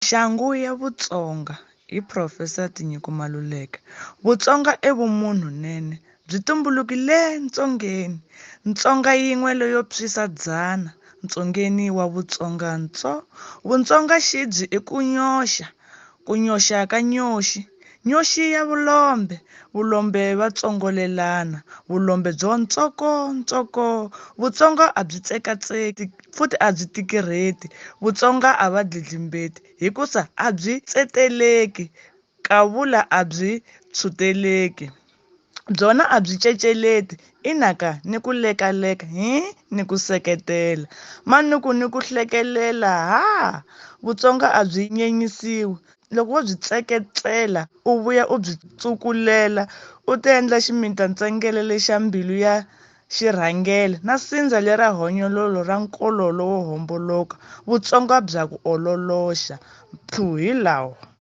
Nxangu ya Vutsonga hi Prof Tinyiko Maluleke. Vutsonga i vumunhu nene byi tumbulukile Ntsongeni. Ntsonga yin'we leyo pfisa dzana. Ntsongeni wa Vutsonga ntso. Vutsonga xibyi i ku nyoxa. Ku nyoxa ka nyoxi. Nyoxi ya vulombe. Vulombe va tsongolelana. Vulombe byo ntsoko. Vutsonga a byi tsekatseki futhi a byi tikirheti. Vutsonga a va dlidlimbeti hikusa a byi tseteleki. Kavula a byi tshuteleki. Byona a byi ceceleti i naka ni ku lekaleka ni ku seketela. Manuku ni ku hlekelela Vutsonga a byi nyenyisiwi. Loko wo byi tseketsela u vuya u byi tsukulela u ti endla ximintantsengele lexa mbilu ya xirhangele na sindza lera honyololo ra nkololo wo homboloka. Vutsonga bya ku ololoxa. Hi lawa.